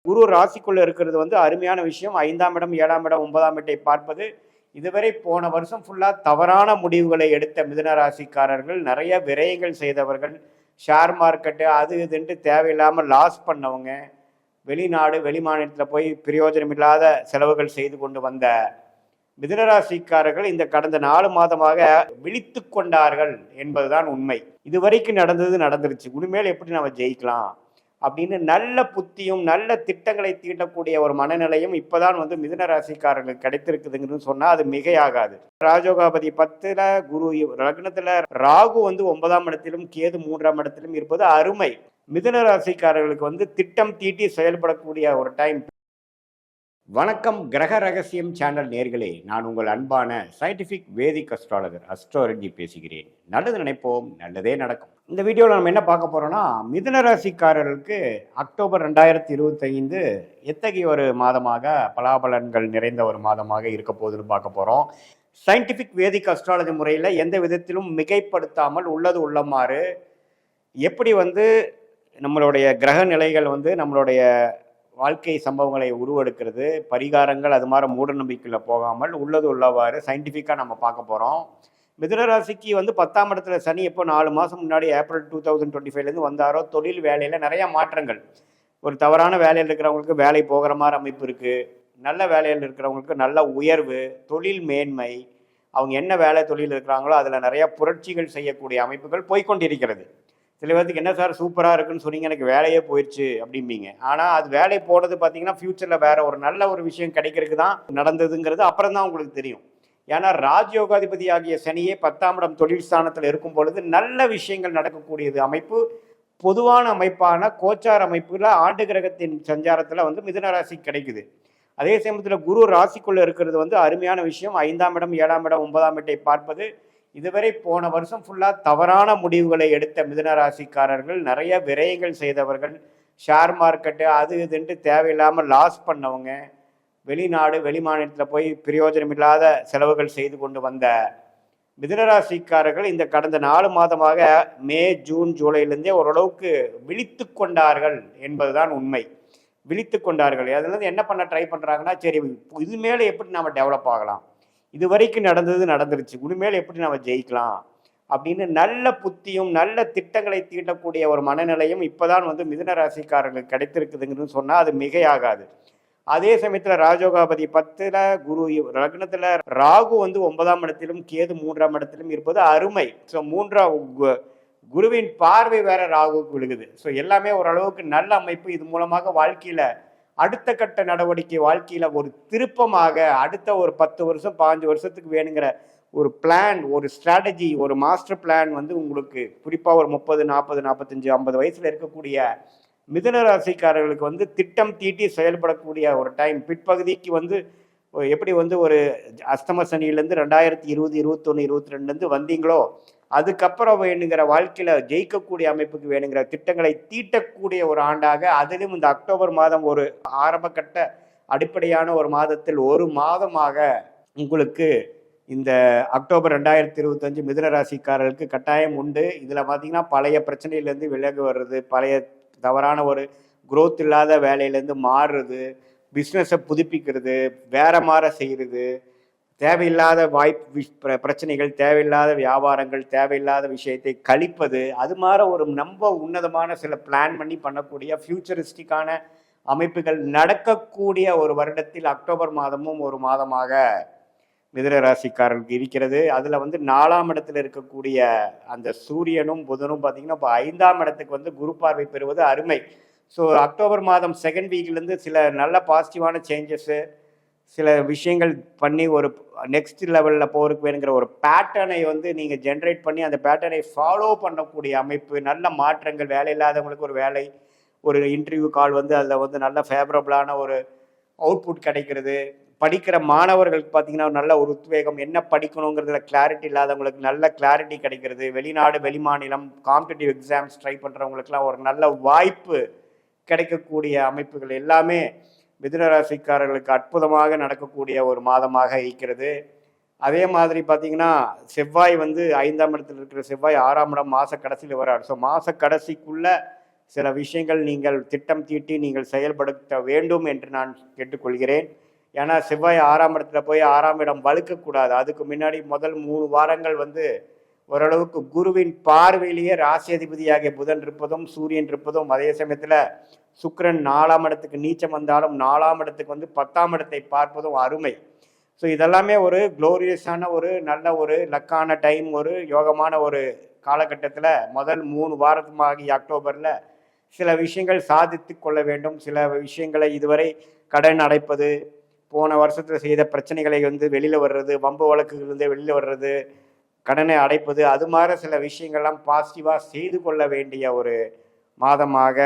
குரு ராசிக்குள்ள இருக்கிறது வந்து அருமையான விஷயம். 5ஆம் இடம், 7ஆம் இடம், 9ஆம் இடத்தை பார்ப்பது. இதுவரை போன வருஷம் ஃபுல்லா தவறான முடிவுகளை எடுத்த மிதுன ராசிக்காரர்கள், நிறைய விரயங்கள் செய்தவர்கள், ஷேர் மார்க்கெட்டு அது இதுன்ட்டு தேவையில்லாமல் லாஸ் பண்ணவங்க, வெளிநாடு வெளிமாநிலத்தில் போய் பிரயோஜனம் இல்லாத செலவுகள் செய்து கொண்டு வந்த மிதுனராசிக்காரர்கள் இந்த கடந்த 4 மாதமாக விழித்து கொண்டார்கள் என்பதுதான் உண்மை. இதுவரைக்கும் நடந்தது நடந்துருச்சு, உண்மையில எப்படி நம்ம ஜெயிக்கலாம் அப்படின்னு நல்ல புத்தியும் நல்ல திட்டங்களை தீட்டக்கூடிய ஒரு மனநிலையும் இப்பதான் வந்து மிதுன ராசிக்காரர்களுக்கு கிடைத்திருக்குதுங்கன்னு சொன்னா அது மிகையாகாது. ராஜோகாபதி 10ல, குரு லக்னத்துல, ராகு வந்து 9ஆம் இடத்திலும் கேது 3ஆம் இடத்திலும் இருப்பது அருமை. மிதுன ராசிக்காரர்களுக்கு வந்து திட்டம் தீட்டி செயல்படக்கூடிய ஒரு டைம். வணக்கம் கிரக ரகசியம் சேனல் நேர்களே, நான் உங்கள் அன்பான சயின்டிஃபிக் வேதிக் அஸ்ட்ராலஜர் அஸ்ட்ரோலஜி பேசுகிறேன். நல்லது நினைப்போம், நல்லதே நடக்கும். இந்த வீடியோவில் நம்ம என்ன பார்க்க போறோம்னா, மிதுன ராசிக்காரர்களுக்கு அக்டோபர் 2025 எத்தகைய ஒரு மாதமாக பலாபலன்கள் நிறைந்த ஒரு மாதமாக இருக்க போகுதுன்னு பார்க்க போறோம். சயின்டிஃபிக் வேதிக் அஸ்ட்ராலஜி முறையில் எந்த விதத்திலும் மிகைப்படுத்தாமல் உள்ளது உள்ளமாறு எப்படி வந்து நம்மளுடைய கிரக நிலைகள் வந்து நம்மளுடைய வாழ்க்கை சம்பவங்களை உருவெடுக்கிறது, பரிகாரங்கள், அது மாதிரி மூட நம்பிக்கையில் போகாமல் உள்ளது உள்ளவாறு சயின்டிஃபிக்காக நம்ம பார்க்க போகிறோம். மிதுனராசிக்கு வந்து 10ஆம் இடத்துல சனி எப்போ 4 மாதம் முன்னாடி ஏப்ரல் 2025 வந்தாரோ, தொழில் வேலையில் நிறைய மாற்றங்கள். ஒரு தவறான வேலையில் இருக்கிறவங்களுக்கு வேலை போகிற மாதிரி அமைப்பு இருக்குது, நல்ல வேலையில் இருக்கிறவங்களுக்கு நல்ல உயர்வு, தொழில் மேன்மை, அவங்க என்ன வேலை தொழில் இருக்கிறாங்களோ அதில் நிறைய புரட்சிகள் செய்யக்கூடிய அமைப்புகள் போய்கொண்டிருக்கிறது. சில பேருக்கு என்ன சார் சூப்பராக இருக்குன்னு சொன்னீங்க, எனக்கு வேலையே போயிடுச்சு அப்படிம்பீங்க. ஆனால் அது வேலை போனது பார்த்தீங்கன்னா ஃப்யூச்சரில் வேற ஒரு நல்ல ஒரு விஷயம் கிடைக்கிறதுக்கு தான் நடந்ததுங்கிறது அப்புறம் தான் உங்களுக்கு தெரியும். ஏன்னா ராஜயோகாதிபதி ஆகிய சனியே 10ஆம் இடம் தொழில் ஸ்தானத்தில் இருக்கும் பொழுது நல்ல விஷயங்கள் நடக்கக்கூடியது அமைப்பு. பொதுவான அமைப்பான கோச்சார் அமைப்புல ஆண்டு கிரகத்தின் சஞ்சாரத்தில் வந்து மிதுனராசி கிடைக்குது. அதே சமயத்தில் குரு ராசிக்குள்ள இருக்கிறது வந்து அருமையான விஷயம். 5ஆம் இடம், 7ஆம் இடம், 9ஆம் இடத்தை பார்ப்பது. இதுவரை போன வருஷம் ஃபுல்லா தவறான முடிவுகளை எடுத்த மிதுன ராசிக்காரர்கள், நிறைய விரயங்கள் செய்தவர்கள், ஷேர் மார்க்கெட்டு அது இதுன்ட்டு தேவையில்லாமல் லாஸ் பண்ணவங்க, வெளிநாடு வெளிமாநிலத்தில் போய் பிரயோஜனம் இல்லாத செலவுகள் செய்து கொண்டு வந்த மிதுனராசிக்காரர்கள் இந்த கடந்த 4 மாதமாக மே, ஜூன், ஜூலைலேருந்தே ஓரளவுக்கு விழித்து கொண்டார்கள் என்பதுதான் உண்மை. விழித்து கொண்டார்கள். அதுலேருந்து என்ன பண்ண ட்ரை பண்ணுறாங்கன்னா, சரி இது மேலே எப்படி நம்ம டெவலப் ஆகலாம், இது வரைக்கும் நடந்தது நடந்துருச்சு, உண்மையில எப்படி நம்ம ஜெயிக்கலாம் அப்படின்னு நல்ல புத்தியும் நல்ல திட்டங்களை தீட்டக்கூடிய ஒரு மனநிலையும் இப்பதான் வந்து மிதுன ராசிக்காரர்களுக்கு கிடைத்திருக்குதுங்கன்னு சொன்னா அது மிகையாகாது. அதே சமயத்தில் ராஜோகாபதி 10ல, குரு லக்னத்துல, ராகு வந்து 9ஆம் இடத்திலும் கேது 3ஆம் இடத்திலும் இருப்பது அருமை. ஸோ குருவின் பார்வை வேற ராகுக்கு விழுகுது. ஸோ எல்லாமே ஓரளவுக்கு நல்ல அமைப்பு. இது மூலமாக வாழ்க்கையில அடுத்த கட்ட நடவடிக்கை, வாழ்க்கையில் ஒரு திருப்பமாக அடுத்த ஒரு 10 வருஷம் 15 வருஷத்துக்கு வேணுங்கிற ஒரு பிளான், ஒரு ஸ்ட்ராட்டஜி, ஒரு மாஸ்டர் பிளான் வந்து உங்களுக்கு குறிப்பாக ஒரு 30, 40, 45, 50 வயசில் இருக்கக்கூடிய மிதுன ராசிக்காரர்களுக்கு வந்து திட்டம் தீட்டி செயல்படக்கூடிய ஒரு டைம். பிற்பகுதிக்கு வந்து எப்படி வந்து ஒரு அஸ்தம சனியிலேருந்து 2020, 21, 22 வந்தீங்களோ, அதுக்கப்புறம் வேணுங்கிற வாழ்க்கையில் ஜெயிக்கக்கூடிய அமைப்புக்கு வேணுங்கிற திட்டங்களை தீட்டக்கூடிய ஒரு ஆண்டாக, அதிலும் இந்த அக்டோபர் மாதம் ஒரு ஆரம்ப கட்ட அடிப்படையான ஒரு மாதத்தில் ஒரு மாதமாக உங்களுக்கு இந்த அக்டோபர் 2025 மிதுன ராசிக்காரர்களுக்கு கட்டாயம் உண்டு. இதில் பார்த்தீங்கன்னா பழைய பிரச்சனையிலேருந்து விலகு வர்றது, பழைய தவறான ஒரு குரோத் இல்லாத வேலையிலேருந்து மாறுறது, பிஸ்னஸை புதுப்பிக்கிறது, வேற மாற செய்கிறது, தேவையில்லாத பிரச்சனைகள், தேவையில்லாத வியாபாரங்கள், தேவையில்லாத விஷயத்தை கழிப்பது, அது மாதிரி ஒரு ரொம்ப உன்னதமான சில பிளான் பண்ணி பண்ணக்கூடிய ஃபியூச்சரிஸ்டிக்கான அமைப்புகள் நடக்கக்கூடிய ஒரு வருடத்தில் அக்டோபர் மாதமும் ஒரு மாதமாக மிதுன ராசிக்காரர்களுக்கு இருக்கிறது. அதில் வந்து 4ஆம் இடத்துல இருக்கக்கூடிய அந்த சூரியனும் புதனும் பார்த்தீங்கன்னா இப்போ 5ஆம் இடத்துக்கு வந்து குரு பார்வை பெறுவது அருமை. ஸோ அக்டோபர் மாதம் செகண்ட் வீக்லேருந்து சில நல்ல பாசிட்டிவான சேஞ்சஸ்ஸு, சில விஷயங்கள் பண்ணி ஒரு நெக்ஸ்ட் லெவலில் போகிறதுக்கு வேணுங்கிற ஒரு பேட்டர்னை வந்து நீங்கள் ஜென்ரேட் பண்ணி அந்த பேட்டர்னை ஃபாலோ பண்ணக்கூடிய அமைப்பு, நல்ல மாற்றங்கள், வேலை இல்லாதவங்களுக்கு ஒரு வேலை, ஒரு இன்டர்வியூ கால் வந்து அதில் வந்து நல்ல ஃபேவரபுளான ஒரு அவுட்புட் கிடைக்கிறது. படிக்கிற மாணவர்களுக்கு பார்த்தீங்கன்னா நல்ல ஒரு உத்வேகம், என்ன படிக்கணுங்கிறதுல கிளாரிட்டி இல்லாதவங்களுக்கு நல்ல கிளாரிட்டி கிடைக்கிறது. வெளிநாடு வெளிமாநிலம் காம்படிட்டிவ் எக்ஸாம்ஸ் ட்ரை பண்ணுறவங்களுக்குலாம் ஒரு நல்ல வாய்ப்பு கிடைக்கக்கூடிய அமைப்புகள் எல்லாமே மிதுன ராசிக்காரர்களுக்கு அற்புதமாக நடக்கக்கூடிய ஒரு மாதமாக இருக்கிறது. அதே மாதிரி பார்த்தீங்கன்னா செவ்வாய் வந்து 5ஆம் இடத்துல இருக்கிற செவ்வாய் 6ஆம் இடம் மாத கடைசியில் வரார். ஸோ மாத கடைசிக்குள்ள சில விஷயங்கள் நீங்கள் திட்டம் தீட்டி நீங்கள் செயல்படுத்த வேண்டும் என்று நான் கேட்டுக்கொள்கிறேன். ஏன்னா செவ்வாய் 6ஆம் இடத்துல போய் 6ஆம் இடம் வலுக்கக்கூடாது. அதுக்கு முன்னாடி முதல் 3 வாரங்கள் வந்து ஓரளவுக்கு குருவின் பார்வையிலேயே ராசி அதிபதியாகிய புதன் இருப்பதும் சூரியன் இருப்பதும், அதே சமயத்தில் சுக்கிரன் 4ஆம் இடத்துக்கு நீச்சம் வந்தாலும் 4ஆம் இடத்துக்கு வந்து 10ஆம் இடத்தை பார்ப்பதும் அருமை. ஸோ இதெல்லாமே ஒரு குளோரியஸான ஒரு நல்ல ஒரு லக்கான டைம், ஒரு யோகமான ஒரு காலகட்டத்தில் முதல் 3 வாரமாகி அக்டோபரில் சில விஷயங்கள் சாதித்து கொள்ள வேண்டும். சில விஷயங்களை இதுவரை கடன் அடைப்பது, போன வருஷத்தில் செய்த பிரச்சனைகளை வந்து வெளியில் வர்றது, வம்பு வழக்குகளிலிருந்து வெளியில் வர்றது, கடனை அடைப்பது, அது மாதிரி சில விஷயங்கள்லாம் பாசிட்டிவாக செய்து கொள்ள வேண்டிய ஒரு மாதமாக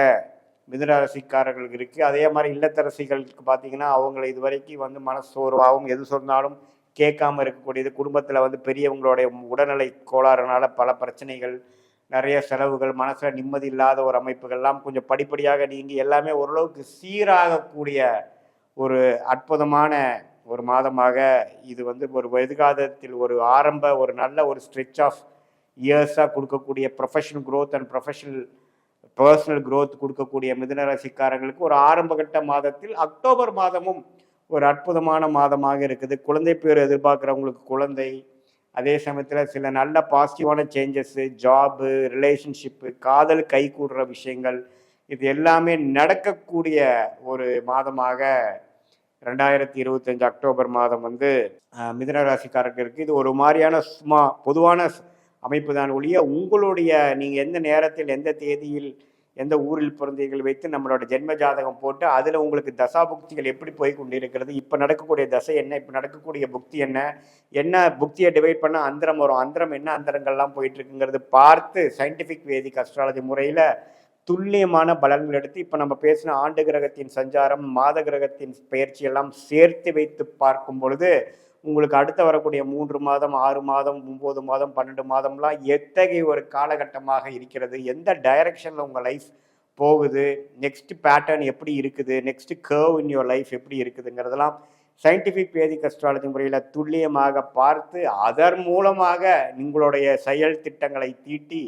மிதுனராசிக்காரர்களுக்கு இருக்குது. அதே மாதிரி இல்லத்தரசிகளுக்கு பார்த்தீங்கன்னா அவங்களை இதுவரைக்கும் வந்து மனசோர்வாகவும் எது சொன்னாலும் கேட்காம இருக்கக்கூடியது, குடும்பத்தில் வந்து பெரியவங்களுடைய உடல்நிலை கோளாறுனால பல பிரச்சனைகள், நிறைய செலவுகள், மனசில் நிம்மதி இல்லாத ஒரு அமைப்புகள்லாம் கொஞ்சம் படிப்படியாக நீங்கி எல்லாமே ஓரளவுக்கு சீராகக்கூடிய ஒரு அற்புதமான ஒரு மாதமாக இது வந்து ஒரு எதிர்காலத்தில் ஒரு ஆரம்ப ஒரு நல்ல ஒரு ஸ்ட்ரெச் ஆஃப் இயர்ஸாக கொடுக்கக்கூடிய professional growth and professional personal growth கொடுக்கக்கூடிய மிதுன ராசிக்காரங்களுக்கு ஒரு ஆரம்ப கட்ட மாதத்தில் அக்டோபர் மாதமும் ஒரு அற்புதமான மாதமாக இருக்குது. குழந்தை பேர் எதிர்பார்க்குறவங்களுக்கு குழந்தை, அதே சமயத்தில் சில நல்ல பாசிட்டிவான சேஞ்சஸ்ஸு, ஜாபு, ரிலேஷன்ஷிப்பு, காதல் கை கூடுற விஷயங்கள், இது எல்லாமே நடக்கக்கூடிய ஒரு மாதமாக 2025 அக்டோபர் மாதம் வந்து மிதுன ராசிக்காரர்களுக்கு இது ஒரு மாதிரியான சும்மா பொதுவான அமைப்பு தான் ஒழிய, உங்களுடைய நீங்கள் எந்த நேரத்தில் எந்த தேதியில் எந்த ஊரில் பிறந்தீர்கள் வைத்து நம்மளோட ஜென்ம ஜாதகம் போட்டு அதில் உங்களுக்கு தசா புக்திகள் எப்படி போய் கொண்டிருக்கிறது, இப்போ நடக்கக்கூடிய தசை என்ன, இப்போ நடக்கக்கூடிய புக்தி என்ன, என்ன புக்தியை டிவைட் பண்ண அந்தரம் வரும், அந்தரம் என்ன அந்தரங்கள்லாம் போயிட்டு இருக்குங்கிறது பார்த்து சயின்டிஃபிக் வேதிக் அஸ்ட்ராலஜி முறையில் துல்லியமான பலன்கள் எடுத்து இப்போ நம்ம பேசின ஆண்டு கிரகத்தின் சஞ்சாரம், மாத கிரகத்தின் பயிற்சி எல்லாம் சேர்த்து வைத்து பார்க்கும் பொழுது உங்களுக்கு அடுத்து வரக்கூடிய 3 மாதம், 6 மாதம், 9 மாதம், 12 மாதம்லாம் எத்தகைய ஒரு காலகட்டமாக இருக்கிறது, எந்த டைரக்ஷனில் உங்கள் லைஃப் போகுது, நெக்ஸ்ட் பேட்டர்ன் எப்படி இருக்குது, next curve in your life எப்படி இருக்குதுங்கிறதெல்லாம் சயின்டிஃபிக் வேதிக் அஸ்ட்ராலஜி முறையில் துல்லியமாக பார்த்து அதன் மூலமாக உங்களுடைய செயல் திட்டங்களை தீட்டி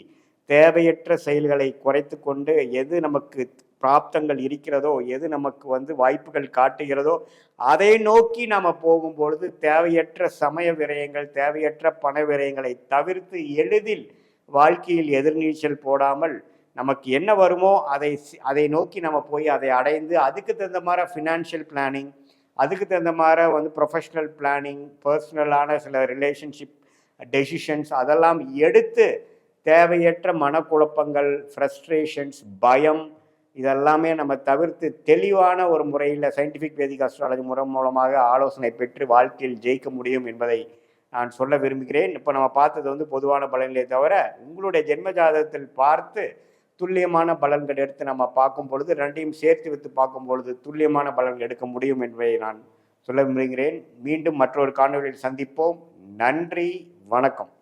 தேவையற்ற செயல்களை குறைத்து கொண்டு எது நமக்கு பிராப்தங்கள் இருக்கிறதோ, எது நமக்கு வந்து வாய்ப்புகள் காட்டுகிறதோ அதை நோக்கி நாம் போகும்பொழுது தேவையற்ற சமய விரயங்கள், தேவையற்ற பண விரயங்களை தவிர்த்து எளிதில் வாழ்க்கையில் எதிர்நீச்சல் போடாமல் நமக்கு என்ன வருமோ அதை நோக்கி நம்ம போய் அதை அடைந்து அதுக்கு தகுந்த மாதிரி ஃபினான்ஷியல் பிளானிங், அதுக்கு தகுந்த மாதிரி வந்து ப்ரொஃபஷ்னல் பிளானிங், பர்சனலான சில ரிலேஷன்ஷிப் டெசிஷன்ஸ் அதெல்லாம் எடுத்து தேவையற்ற மனக்குழப்பங்கள், ஃப்ரஸ்ட்ரேஷன்ஸ், பயம் இதெல்லாமே நம்ம தவிர்த்து தெளிவான ஒரு முறையில் சயின்டிஃபிக் வேதிக் அஸ்ட்ராலஜி முறை மூலமாக ஆலோசனை பெற்று வாழ்க்கையில் ஜெயிக்க முடியும் என்பதை நான் சொல்ல விரும்புகிறேன். இப்போ நம்ம பார்த்தது வந்து பொதுவான பலன்களே தவிர உங்களுடைய ஜென்ம ஜாதகத்தில் பார்த்து துல்லியமான பலன்கள் எடுத்து நம்ம பார்க்கும் பொழுது, ரெண்டையும் சேர்த்து வைத்து பார்க்கும் பொழுது துல்லியமான பலன்கள் எடுக்க முடியும் என்பதை நான் சொல்ல விரும்புகிறேன். மீண்டும் மற்றொரு காணொலியில் சந்திப்போம். நன்றி, வணக்கம்.